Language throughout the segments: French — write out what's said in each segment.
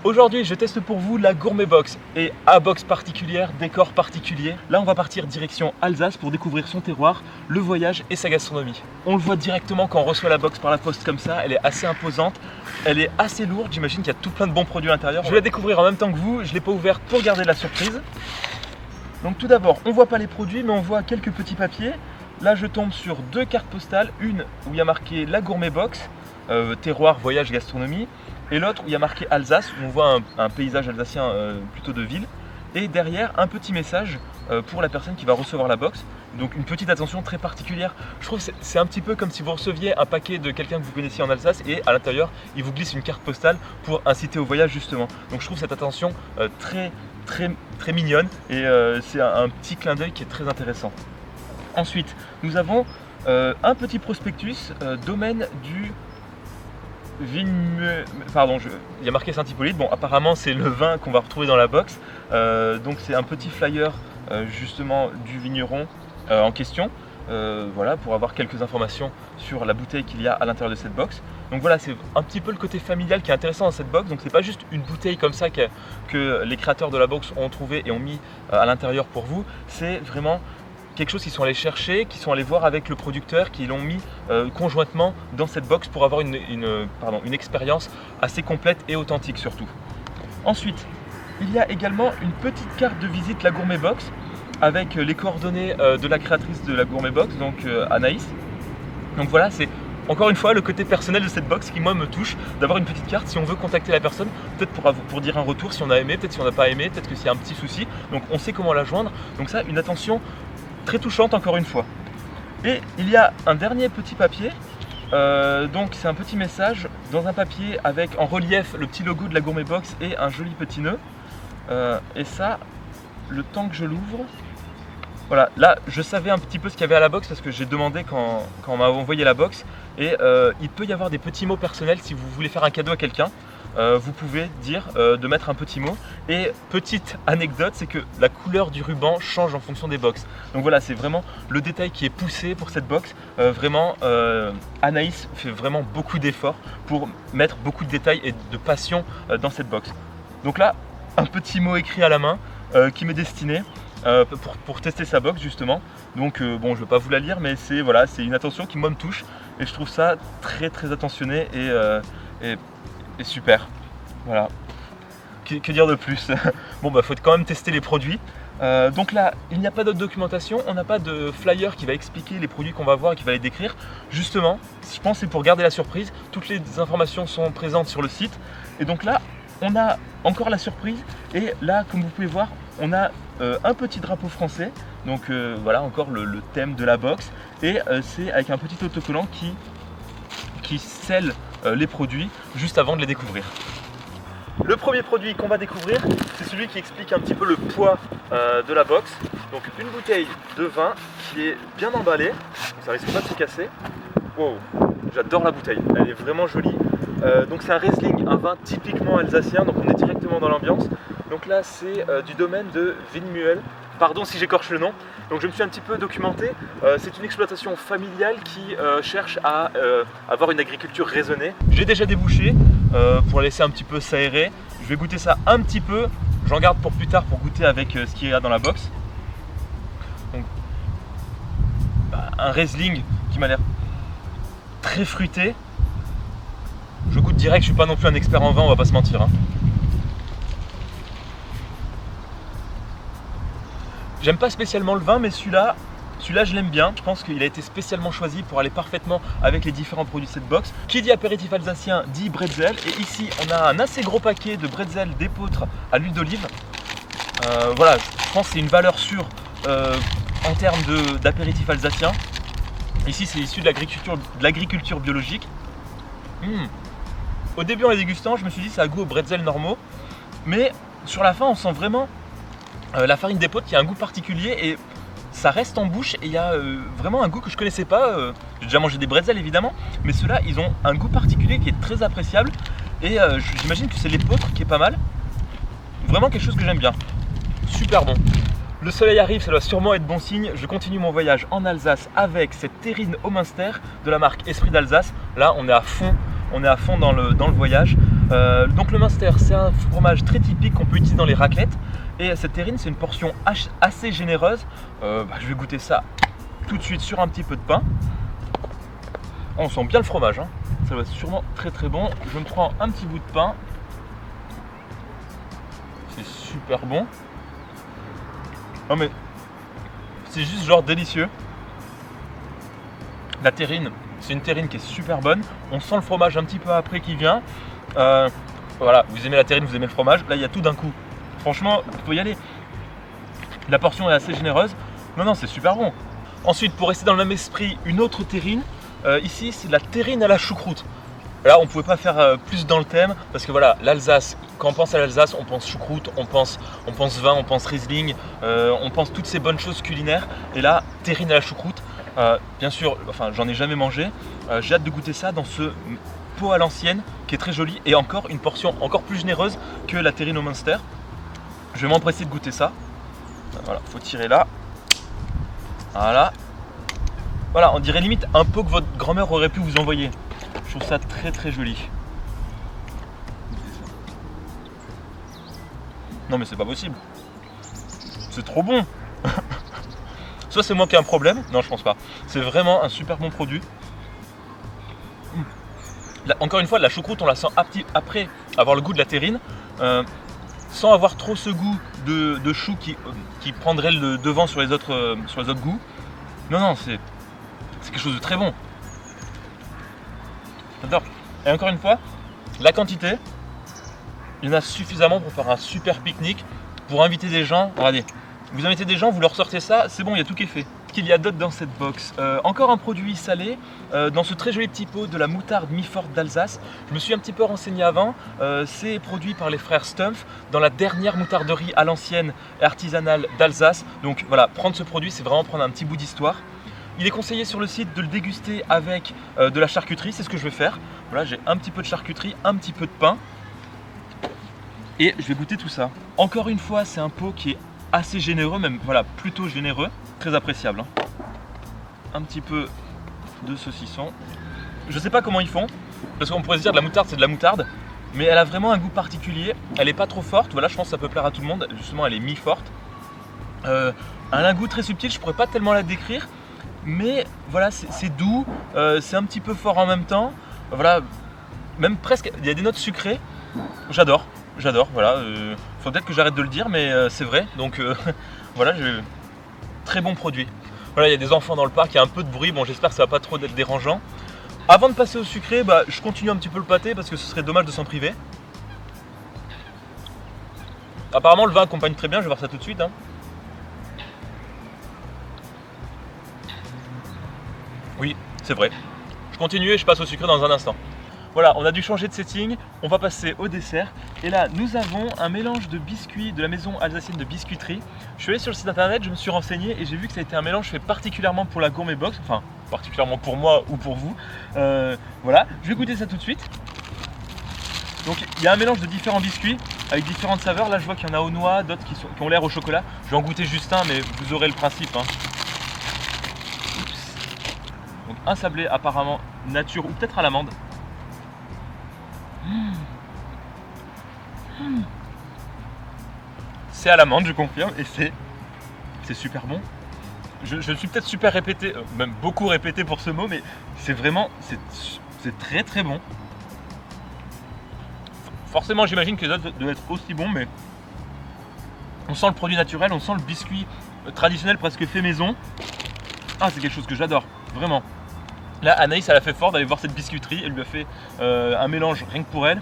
Aujourd'hui, je teste pour vous la Gourmet Box et à box particulière, décor particulier. Là, on va partir direction Alsace pour découvrir son terroir, le voyage et sa gastronomie. On le voit directement quand on reçoit la box par la poste comme ça, elle est assez imposante, elle est assez lourde, j'imagine qu'il y a tout plein de bons produits à l'intérieur. Je vais la découvrir en même temps que vous, je ne l'ai pas ouverte pour garder la surprise. Donc tout d'abord, on ne voit pas les produits, mais on voit quelques petits papiers. Là, je tombe sur deux cartes postales, une où il y a marqué la Gourmet Box, terroir, voyage, gastronomie, et l'autre où il y a marqué Alsace, où on voit un paysage alsacien plutôt de ville, et derrière un petit message pour la personne qui va recevoir la box. Donc une petite attention très particulière. Je trouve que c'est un petit peu comme si vous receviez un paquet de quelqu'un que vous connaissiez en Alsace et à l'intérieur il vous glisse une carte postale pour inciter au voyage justement. Donc je trouve cette attention très mignonne et c'est un petit clin d'œil qui est très intéressant. Ensuite nous avons un petit prospectus domaine du il y a marqué Saint-Hippolyte. Bon, apparemment c'est le vin qu'on va retrouver dans la box. Donc c'est un petit flyer justement du vigneron en question. Voilà, pour avoir quelques informations sur la bouteille qu'il y a à l'intérieur de cette box. Donc voilà, c'est un petit peu le côté familial qui est intéressant dans cette box. Donc c'est pas juste une bouteille comme ça que les créateurs de la box ont trouvé et ont mis à l'intérieur pour vous. C'est vraiment quelque chose qu'ils sont allés chercher, qu'ils sont allés voir avec le producteur, qui l'ont mis conjointement dans cette box pour avoir une expérience assez complète et authentique surtout. Ensuite, il y a également une petite carte de visite, la Gourmet Box, avec les coordonnées de la créatrice de la Gourmet Box, donc Anaïs. Donc voilà, c'est encore une fois le côté personnel de cette box qui moi me touche, d'avoir une petite carte si on veut contacter la personne, peut-être pour dire un retour si on a aimé, peut-être si on n'a pas aimé, peut-être que s'il y a un petit souci, donc on sait comment la joindre. Donc ça, une attention très touchante encore une fois. Et il y a un dernier petit papier, donc c'est un petit message dans un papier avec en relief le petit logo de la Gourmet Box et un joli petit nœud. Et ça, le temps que je l'ouvre, voilà, là je savais un petit peu ce qu'il y avait à la box parce que j'ai demandé quand on m'a envoyé la box. Et il peut y avoir des petits mots personnels si vous voulez faire un cadeau à quelqu'un. Vous pouvez dire de mettre un petit mot. Et petite anecdote, c'est que la couleur du ruban change en fonction des box. Donc voilà, c'est vraiment le détail qui est poussé pour cette box. Vraiment, Anaïs fait vraiment beaucoup d'efforts pour mettre beaucoup de détails et de passion dans cette box. Donc là, un petit mot écrit à la main qui m'est destiné pour tester sa box justement. Donc bon, je ne vais pas vous la lire, mais c'est voilà, c'est une attention qui moi me touche. Et je trouve ça très attentionné et super. Voilà. Que dire de plus? Bon bah faut quand même tester les produits. Donc là, il n'y a pas d'autre documentation, on n'a pas de flyer qui va expliquer les produits qu'on va voir et qui va les décrire. Justement, je pense que c'est pour garder la surprise. Toutes les informations sont présentes sur le site. Et donc là, on a encore la surprise. Et là, comme vous pouvez voir, on a un petit drapeau français. Donc voilà, encore le thème de la box. Et c'est avec un petit autocollant qui scelle les produits juste avant de les découvrir. Le premier produit qu'on va découvrir, c'est celui qui explique un petit peu le poids de la box. Donc une bouteille de vin qui est bien emballée, donc ça risque pas de se casser. Wow, j'adore la bouteille, elle est vraiment jolie. Donc c'est un Riesling, un vin typiquement alsacien, donc on est directement dans l'ambiance. Donc là c'est du domaine de Windmühl. Pardon si j'écorche le nom. Donc je me suis un petit peu documenté. C'est une exploitation familiale qui cherche à avoir une agriculture raisonnée. J'ai déjà des bouchées pour laisser un petit peu s'aérer. Je vais goûter ça un petit peu. J'en garde pour plus tard pour goûter avec ce qu'il y a dans la box. Donc, un Riesling qui m'a l'air très fruité. Je goûte direct, je suis pas non plus un expert en vin, on va pas se mentir. J'aime pas spécialement le vin, mais celui-là je l'aime bien. Je pense qu'il a été spécialement choisi pour aller parfaitement avec les différents produits de cette box. Qui dit apéritif alsacien dit bretzel. Et ici, on a un assez gros paquet de bretzel d'épeautre à l'huile d'olive. Voilà, je pense que c'est une valeur sûre en termes d'apéritif alsacien. Ici, c'est issu de l'agriculture biologique. Au début, en les dégustant, je me suis dit ça a goût aux bretzel normaux. Mais sur la fin, on sent vraiment la farine d'épeautre qui a un goût particulier et ça reste en bouche et il y a vraiment un goût que je connaissais pas. J'ai déjà mangé des bretzels évidemment, mais ceux-là ils ont un goût particulier qui est très appréciable et j'imagine que c'est l'épeautre qui est pas mal. Vraiment quelque chose que j'aime bien. Super bon. Le soleil arrive, ça doit sûrement être bon signe. Je continue mon voyage en Alsace avec cette terrine au Münster de la marque Esprit d'Alsace. Là on est à fond dans le voyage. Donc le Munster, c'est un fromage très typique qu'on peut utiliser dans les raclettes. Et cette terrine, c'est une portion assez généreuse. Je vais goûter ça tout de suite sur un petit peu de pain. On sent bien le fromage, hein. Ça va être sûrement très très bon. Je me prends un petit bout de pain. C'est super bon. Oh mais c'est juste genre délicieux. La terrine, c'est une terrine qui est super bonne. On sent le fromage un petit peu après qui vient. Voilà, vous aimez la terrine, vous aimez le fromage. Là, il y a tout d'un coup. Franchement, il faut y aller. La portion est assez généreuse. Non, c'est super bon. Ensuite, pour rester dans le même esprit, une autre terrine. Ici, c'est de la terrine à la choucroute. Là, on ne pouvait pas faire plus dans le thème parce que voilà, l'Alsace, quand on pense à l'Alsace, on pense choucroute, on pense vin, on pense Riesling, on pense toutes ces bonnes choses culinaires. Et là, terrine à la choucroute, bien sûr, enfin, j'en ai jamais mangé. J'ai hâte de goûter ça dans ce pot à l'ancienne qui est très joli et encore une portion encore plus généreuse que la terrine au Munster. Je vais m'empresser de goûter ça. Voilà, faut tirer là. Voilà. Voilà, on dirait limite un pot que votre grand-mère aurait pu vous envoyer. Je trouve ça très très joli. Non mais c'est pas possible. C'est trop bon. Soit c'est moi qui ai un problème. Non, je pense pas. C'est vraiment un super bon produit. Là, encore une fois, la choucroute, on la sent après avoir le goût de la terrine. Sans avoir trop ce goût de chou qui prendrait le devant sur les autres goûts. Non, c'est quelque chose de très bon. J'adore. Et encore une fois, la quantité, il y en a suffisamment pour faire un super pique-nique, pour inviter des gens. Regardez, vous invitez des gens, vous leur sortez ça, c'est bon, il y a tout qui est fait. Qu'il y a d'autre dans cette box, encore un produit salé, dans ce très joli petit pot de la moutarde mi-forte d'Alsace. Je me suis un petit peu renseigné avant, c'est produit par les frères Stumpf dans la dernière moutarderie à l'ancienne et artisanale d'Alsace. Donc voilà, prendre ce produit, c'est vraiment prendre un petit bout d'histoire. Il est conseillé sur le site de le déguster avec de la charcuterie, c'est ce que je vais faire. Voilà, j'ai un petit peu de charcuterie, un petit peu de pain. Et je vais goûter tout ça. Encore une fois, c'est un pot qui est assez généreux, même voilà, plutôt généreux. Très appréciable, hein. Un petit peu de saucisson. Je sais pas comment ils font, parce qu'on pourrait se dire de la moutarde, c'est de la moutarde. Mais elle a vraiment un goût particulier. Elle est pas trop forte, voilà, je pense que ça peut plaire à tout le monde. Justement, elle est mi-forte. Elle a un goût très subtil, je pourrais pas tellement la décrire. Mais voilà, c'est doux, c'est un petit peu fort en même temps. Voilà, même presque, il y a des notes sucrées. J'adore, voilà. Faut peut-être que j'arrête de le dire, mais c'est vrai. Donc voilà, très bon produit. Voilà, il y a des enfants dans le parc, il y a un peu de bruit. Bon, j'espère que ça va pas trop être dérangeant. Avant de passer au sucré, je continue un petit peu le pâté parce que ce serait dommage de s'en priver. Apparemment, le vin accompagne très bien, je vais voir ça tout de suite, hein. Oui, c'est vrai. Je continue et je passe au sucré dans un instant. Voilà, on a dû changer de setting, on va passer au dessert. Et là, nous avons un mélange de biscuits de la maison alsacienne de biscuiterie. Je suis allé sur le site internet, je me suis renseigné et j'ai vu que ça a été un mélange fait particulièrement pour la Gourmet Box, enfin particulièrement pour moi ou pour vous. Voilà, je vais goûter ça tout de suite. Donc il y a un mélange de différents biscuits avec différentes saveurs. Là, je vois qu'il y en a aux noix, d'autres qui ont l'air au chocolat. Je vais en goûter juste un, mais vous aurez le principe, hein. Donc un sablé apparemment nature ou peut-être à l'amande. C'est à l'amande, je confirme, et c'est super bon. Je suis peut-être super répété, même beaucoup répété pour ce mot, mais c'est vraiment, c'est très très bon. Forcément, j'imagine que les autres doivent être aussi bons, mais on sent le produit naturel, on sent le biscuit traditionnel presque fait maison. Ah, c'est quelque chose que j'adore, vraiment. Là, Anaïs, elle a fait fort d'aller voir cette biscuiterie, elle lui a fait un mélange rien que pour elle,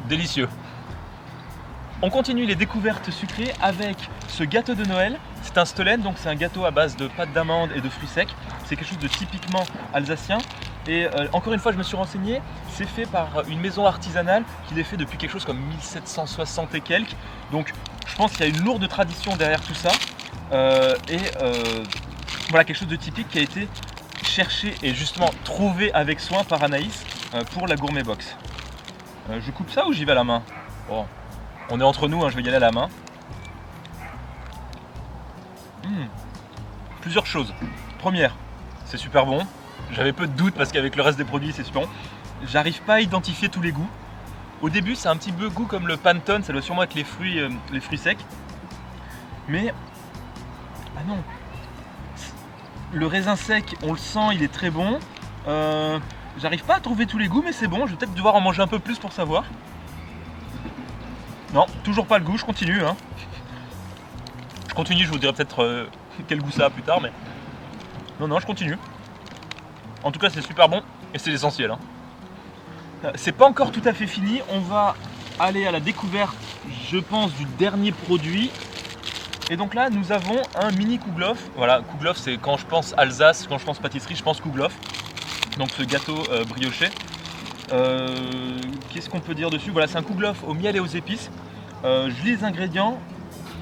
délicieux. On continue les découvertes sucrées avec ce gâteau de Noël. C'est un Stollen, donc c'est un gâteau à base de pâte d'amande et de fruits secs. C'est quelque chose de typiquement alsacien. Et encore une fois, je me suis renseigné, c'est fait par une maison artisanale qui l'est fait depuis quelque chose comme 1760 et quelques. Donc je pense qu'il y a une lourde tradition derrière tout ça. Voilà, quelque chose de typique qui a été cherché et justement trouvé avec soin par Anaïs pour la Gourmet Box. Je coupe ça ou j'y vais à la main? Bon, on est entre nous, hein, je vais y aller à la main. Plusieurs choses. Première, c'est super bon. J'avais peu de doutes parce qu'avec le reste des produits, c'est super bon. J'arrive pas à identifier tous les goûts. Au début, c'est un petit peu goût comme le Pantone, ça doit sûrement être les fruits secs. Mais, ah non, le raisin sec, on le sent, il est très bon. J'arrive pas à trouver tous les goûts, mais c'est bon, je vais peut-être devoir en manger un peu plus pour savoir. Non, toujours pas le goût, je continue. Hein. Je continue, je vous dirai peut-être quel goût ça a plus tard, mais... Non, je continue. En tout cas, c'est super bon, et c'est l'essentiel. Hein. C'est pas encore tout à fait fini, on va aller à la découverte, je pense, du dernier produit. Et donc là, nous avons un mini Kouglof. Voilà, Kouglof, c'est quand je pense Alsace, quand je pense pâtisserie, je pense Kouglof. Donc ce gâteau brioché. Qu'est-ce qu'on peut dire dessus? Voilà, c'est un Kouglof au miel et aux épices. Je lis les ingrédients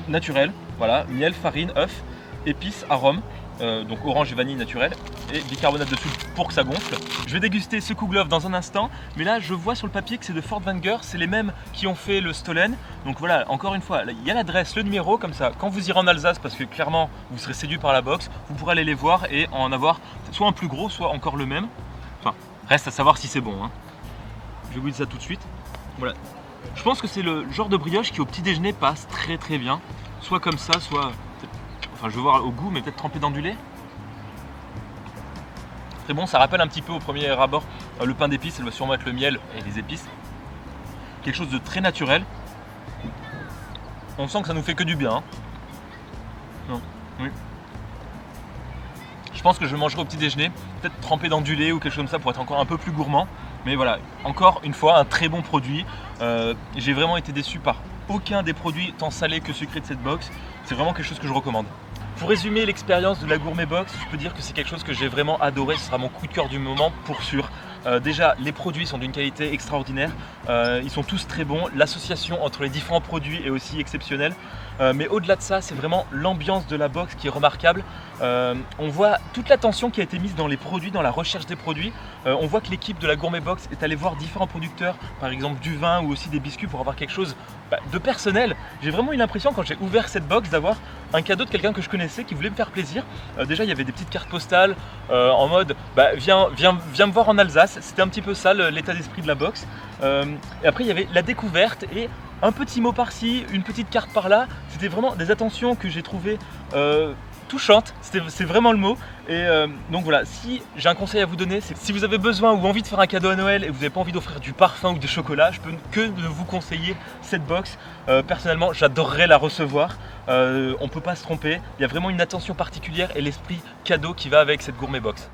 naturels. Voilà, miel, farine, œuf, épices, arômes. Donc orange et vanille naturel et bicarbonate de soude pour que ça gonfle. Je vais déguster ce Kouglof dans un instant, mais là je vois sur le papier que c'est de Furtwängler, c'est les mêmes qui ont fait le Stollen. Donc voilà, encore une fois, il y a l'adresse, le numéro, comme ça, quand vous irez en Alsace, parce que clairement vous serez séduit par la box, vous pourrez aller les voir et en avoir soit un plus gros, soit encore le même. Enfin, reste à savoir si c'est bon. Hein. Je vais vous dire ça tout de suite. Voilà. Je pense que c'est le genre de brioche qui au petit déjeuner passe très très bien. Soit comme ça, soit... Enfin, je veux voir au goût, mais peut-être trempé dans du lait. Très bon, ça rappelle un petit peu au premier abord le pain d'épices, ça doit sûrement être le miel et les épices. Quelque chose de très naturel. On sent que ça nous fait que du bien. Hein. Non, oui. Je pense que je le mangerai au petit déjeuner, peut-être trempé dans du lait ou quelque chose comme ça pour être encore un peu plus gourmand. Mais voilà, encore une fois, un très bon produit. J'ai vraiment été déçu par aucun des produits tant salés que sucrés de cette box. C'est vraiment quelque chose que je recommande. Pour résumer l'expérience de la Gourmet Box, je peux dire que c'est quelque chose que j'ai vraiment adoré, ce sera mon coup de cœur du moment pour sûr. Déjà, les produits sont d'une qualité extraordinaire, ils sont tous très bons, l'association entre les différents produits est aussi exceptionnelle. Mais au-delà de ça, c'est vraiment l'ambiance de la box qui est remarquable. On voit toute l'attention qui a été mise dans les produits, dans la recherche des produits. On voit que l'équipe de la Gourmet Box est allée voir différents producteurs, par exemple du vin ou aussi des biscuits pour avoir quelque chose de personnel. J'ai vraiment eu l'impression quand j'ai ouvert cette box d'avoir un cadeau de quelqu'un que je connaissais qui voulait me faire plaisir. Déjà, il y avait des petites cartes postales en mode viens me voir en Alsace. C'était un petit peu ça l'état d'esprit de la box. Et après, il y avait la découverte et un petit mot par-ci, une petite carte par-là. C'était vraiment des attentions que j'ai trouvées touchantes, c'est vraiment le mot. Et donc voilà, si j'ai un conseil à vous donner, c'est que si vous avez besoin ou envie de faire un cadeau à Noël et que vous n'avez pas envie d'offrir du parfum ou du chocolat, je peux que vous conseiller cette box. Personnellement, j'adorerais la recevoir. On ne peut pas se tromper, il y a vraiment une attention particulière et l'esprit cadeau qui va avec cette Gourmet Box.